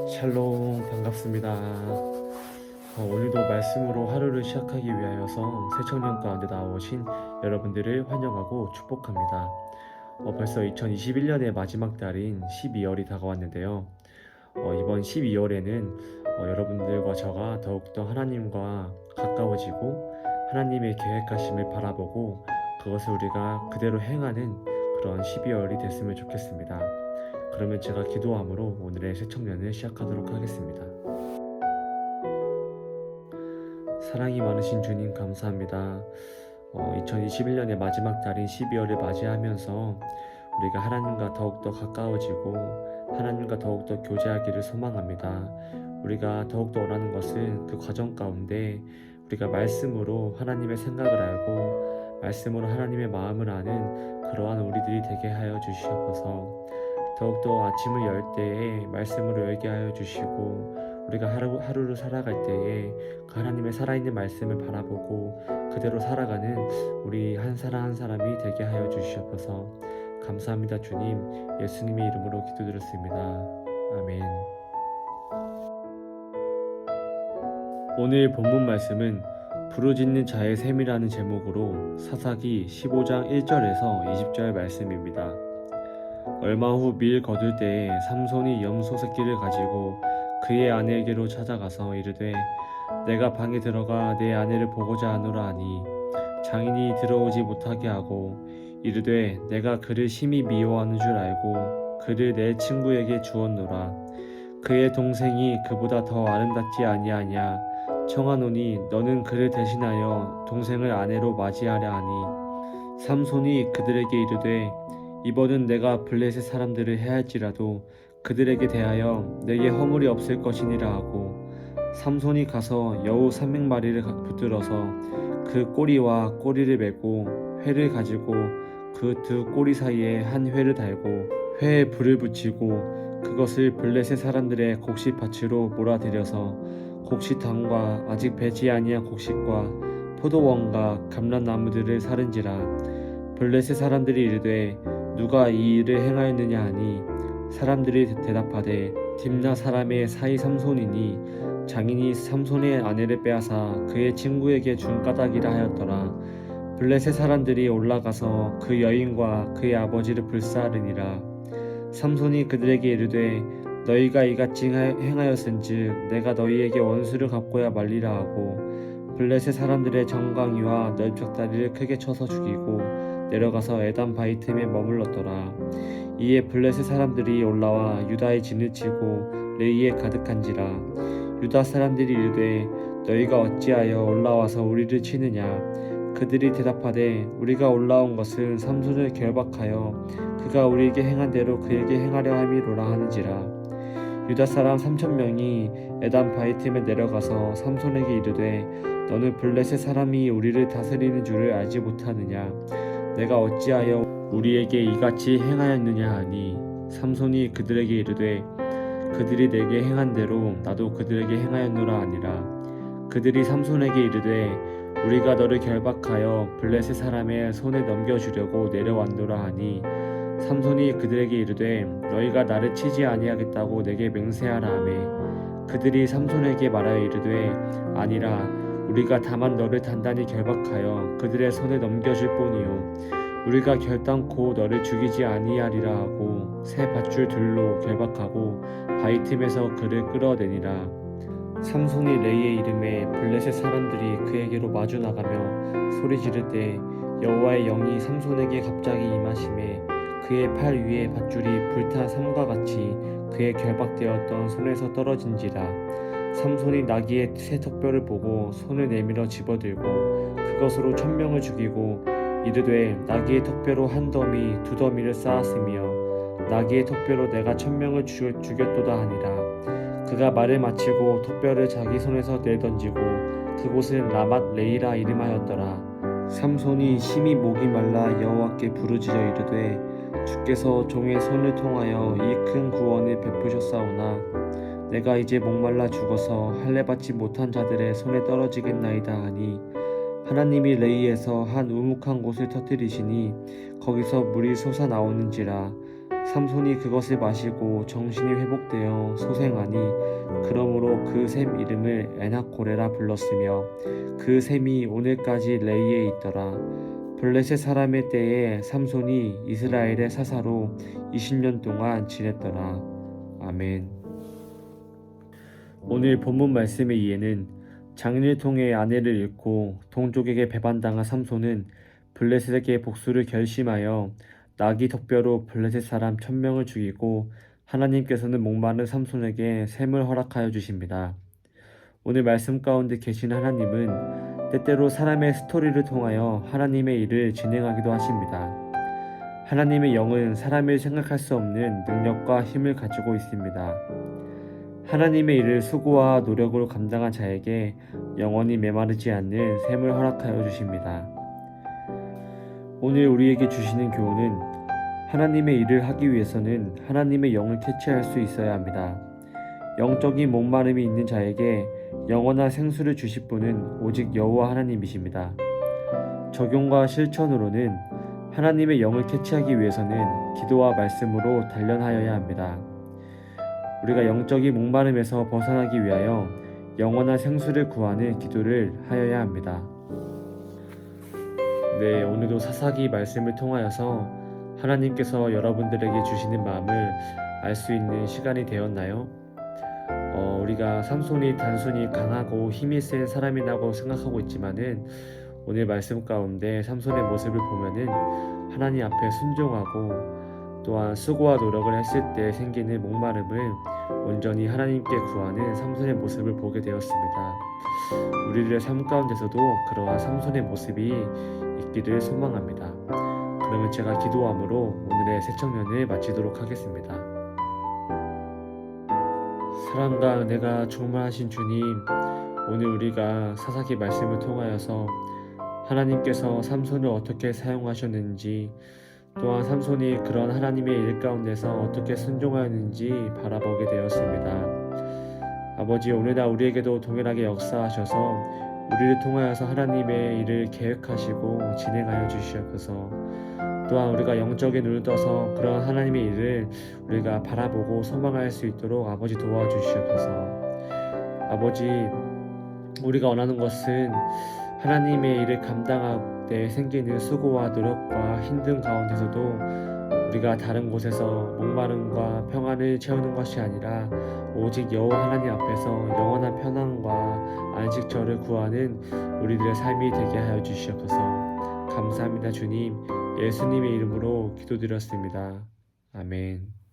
샬롬 반갑습니다. 오늘도 말씀으로 하루를 시작하기 위하여서 새청년 가운데 나오신 여러분들을 환영하고 축복합니다. 벌써 2021년의 마지막 달인 12월이 다가왔는데요. 이번 12월에는 여러분들과 저가 더욱더 하나님과 가까워지고 하나님의 계획하심을 바라보고 그것을 우리가 그대로 행하는 그런 12월이 됐으면 좋겠습니다. 그러면 제가 기도함으로 오늘의 새청년을 시작하도록 하겠습니다. 사랑이 많으신 주님 감사합니다. 2021년의 마지막 달인 12월을 맞이하면서 우리가 하나님과 더욱더 가까워지고 하나님과 더욱더 교제하기를 소망합니다. 우리가 더욱더 원하는 것은 그 과정 가운데 우리가 말씀으로 하나님의 생각을 알고 말씀으로 하나님의 마음을 아는 그러한 우리들이 되게 하여 주시옵소서. 더욱더 아침을 열 때에 말씀으로 열게 하여 주시고 우리가 하루를 살아갈 때에 그 하나님의 살아있는 말씀을 바라보고 그대로 살아가는 우리 한 사람 한 사람이 되게 하여 주시옵소서. 감사합니다 주님. 예수님의 이름으로 기도드렸습니다. 아멘. 오늘 본문 말씀은 부르짖는 자의 셈이라는 제목으로 사사기 15장 1절에서 20절 말씀입니다. 얼마 후 밀 거둘 때에 삼손이 염소 새끼를 가지고 그의 아내에게로 찾아가서 이르되 내가 방에 들어가 내 아내를 보고자 하노라 하니 장인이 들어오지 못하게 하고 이르되 내가 그를 심히 미워하는 줄 알고 그를 내 친구에게 주었노라. 그의 동생이 그보다 더 아름답지 아니하냐 청하노니 너는 그를 대신하여 동생을 아내로 맞이하려 하니 삼손이 그들에게 이르되 이번은 내가 블레셋 사람들을 해할지라도 그들에게 대하여 내게 허물이 없을 것이니라 하고 삼손이 가서 여우 300마리를 붙들어서 그 꼬리와 꼬리를 메고 회를 가지고 그 두 꼬리 사이에 한 회를 달고 회에 불을 붙이고 그것을 블레셋 사람들의 곡식밭으로 몰아들여서 곡식당과 아직 배지 아니한 곡식과 포도원과 감람나무들을 사른지라. 블레셋 사람들이 이르되 누가 이 일을 행하였느냐 하니 사람들이 대답하되 딥나 사람의 사이 삼손이니 장인이 삼손의 아내를 빼앗아 그의 친구에게 준 까닭이라 하였더라. 블레셋 사람들이 올라가서 그 여인과 그의 아버지를 불사르니라. 삼손이 그들에게 이르되 너희가 이같이 행하였은즉 내가 너희에게 원수를 갚고야 말리라 하고 블레셋 사람들의 정강이와 널쩍다리를 크게 쳐서 죽이고 내려가서 에단 바위 틈에 머물렀더라. 이에 블레셋 사람들이 올라와 유다의 진을 치고 레이에 가득한지라. 유다 사람들이 이르되 너희가 어찌하여 올라와서 우리를 치느냐. 그들이 대답하되 우리가 올라온 것은 삼손을 결박하여 그가 우리에게 행한 대로 그에게 행하려 함이로라 하는지라. 유다 사람 3,000명이 에단 바위 틈에 내려가서 삼손에게 이르되 너는 블레셋 사람이 우리를 다스리는 줄을 알지 못하느냐. 내가 어찌하여 우리에게 이같이 행하였느냐 하니 삼손이 그들에게 이르되 그들이 내게 행한 대로 나도 그들에게 행하였노라 하니라. 그들이 삼손에게 이르되 우리가 너를 결박하여 블레셋 사람의 손에 넘겨주려고 내려왔노라 하니 삼손이 그들에게 이르되 너희가 나를 치지 아니하겠다고 내게 맹세하라 하매 그들이 삼손에게 말하여 이르되 아니라 우리가 다만 너를 단단히 결박하여 그들의 손에 넘겨줄 뿐이요 우리가 결단코 너를 죽이지 아니하리라 하고 새 밧줄 둘로 결박하고 바위 틈에서 그를 끌어내니라. 삼손이 레이의 이름에 블레셋 사람들이 그에게로 마주 나가며 소리 지를 때 여호와의 영이 삼손에게 갑자기 임하심에 그의 팔 위에 밧줄이 불탄 삼과 같이 그의 결박되었던 손에서 떨어진지라. 삼손이 나귀의 새 턱뼈를 보고 손을 내밀어 집어들고 그것으로 1,000명을 죽이고 이르되 나귀의 턱뼈로 한 더미 두 더미를 쌓았으며 나귀의 턱뼈로 내가 1,000명을 죽였도다 하니라. 그가 말을 마치고 턱뼈를 자기 손에서 내던지고 그곳은 라맛 레이라 이름하였더라. 삼손이 심히 목이 말라 여호와께 부르짖어 이르되 주께서 종의 손을 통하여 이 큰 구원을 베푸셨사오나 내가 이제 목말라 죽어서 할례 받지 못한 자들의 손에 떨어지겠나이다 하니 하나님이 레이에서 한 우묵한 곳을 터뜨리시니 거기서 물이 솟아나오는지라. 삼손이 그것을 마시고 정신이 회복되어 소생하니 그러므로 그 샘 이름을 에낙고레라 불렀으며 그 샘이 오늘까지 레이에 있더라. 블레셋 사람의 때에 삼손이 이스라엘의 사사로 20년 동안 지냈더라. 아멘. 오늘 본문 말씀의 이해는 장인을 통해 아내를 잃고 동족에게 배반당한 삼손은 블레셋에게 복수를 결심하여 나귀 턱뼈로 블레셋 사람 1000명을 죽이고 하나님께서는 목마른 삼손에게 샘을 허락하여 주십니다. 오늘 말씀 가운데 계신 하나님은 때때로 사람의 스토리를 통하여 하나님의 일을 진행하기도 하십니다. 하나님의 영은 사람이 생각할 수 없는 능력과 힘을 가지고 있습니다. 하나님의 일을 수고와 노력으로 감당한 자에게 영원히 메마르지 않는 샘을 허락하여 주십니다. 오늘 우리에게 주시는 교훈은 하나님의 일을 하기 위해서는 하나님의 영을 캐치할 수 있어야 합니다. 영적인 목마름이 있는 자에게 영원한 생수를 주실 분은 오직 여호와 하나님이십니다. 적용과 실천으로는 하나님의 영을 캐치하기 위해서는 기도와 말씀으로 단련하여야 합니다. 우리가 영적인 목마름에서 벗어나기 위하여 영원한 생수를 구하는 기도를 하여야 합니다. 네, 오늘도 사사기 말씀을 통하여서 하나님께서 여러분들에게 주시는 마음을 알 수 있는 시간이 되었나요? 우리가 삼손이 단순히 강하고 힘이 센 사람이라고 생각하고 있지만은 오늘 말씀 가운데 삼손의 모습을 보면은 하나님 앞에 순종하고 또한 수고와 노력을 했을 때 생기는 목마름을 온전히 하나님께 구하는 삼손의 모습을 보게 되었습니다. 우리들의 삶 가운데서도 그러한 삼손의 모습이 있기를 소망합니다. 그러면 제가 기도함으로 오늘의 새청년을 마치도록 하겠습니다. 사랑과 은혜가 충만하신 주님, 오늘 우리가 사사기 말씀을 통하여서 하나님께서 삼손을 어떻게 사용하셨는지, 또한 삼손이 그런 하나님의 일 가운데서 어떻게 순종하였는지 바라보게 되었습니다. 아버지, 오늘날 우리에게도 동일하게 역사하셔서 우리를 통하여서 하나님의 일을 계획하시고 진행하여 주시옵소서. 또한 우리가 영적인 눈을 떠서 그런 하나님의 일을 우리가 바라보고 소망할 수 있도록 아버지 도와주시옵소서. 아버지, 우리가 원하는 것은 하나님의 일을 감당할 때 생기는 수고와 노력과 힘든 가운데서도 우리가 다른 곳에서 목마름과 평안을 채우는 것이 아니라 오직 여호와 하나님 앞에서 영원한 편안과 안식처를 구하는 우리들의 삶이 되게 하여 주시옵소서. 감사합니다. 주님, 예수님의 이름으로 기도드렸습니다. 아멘.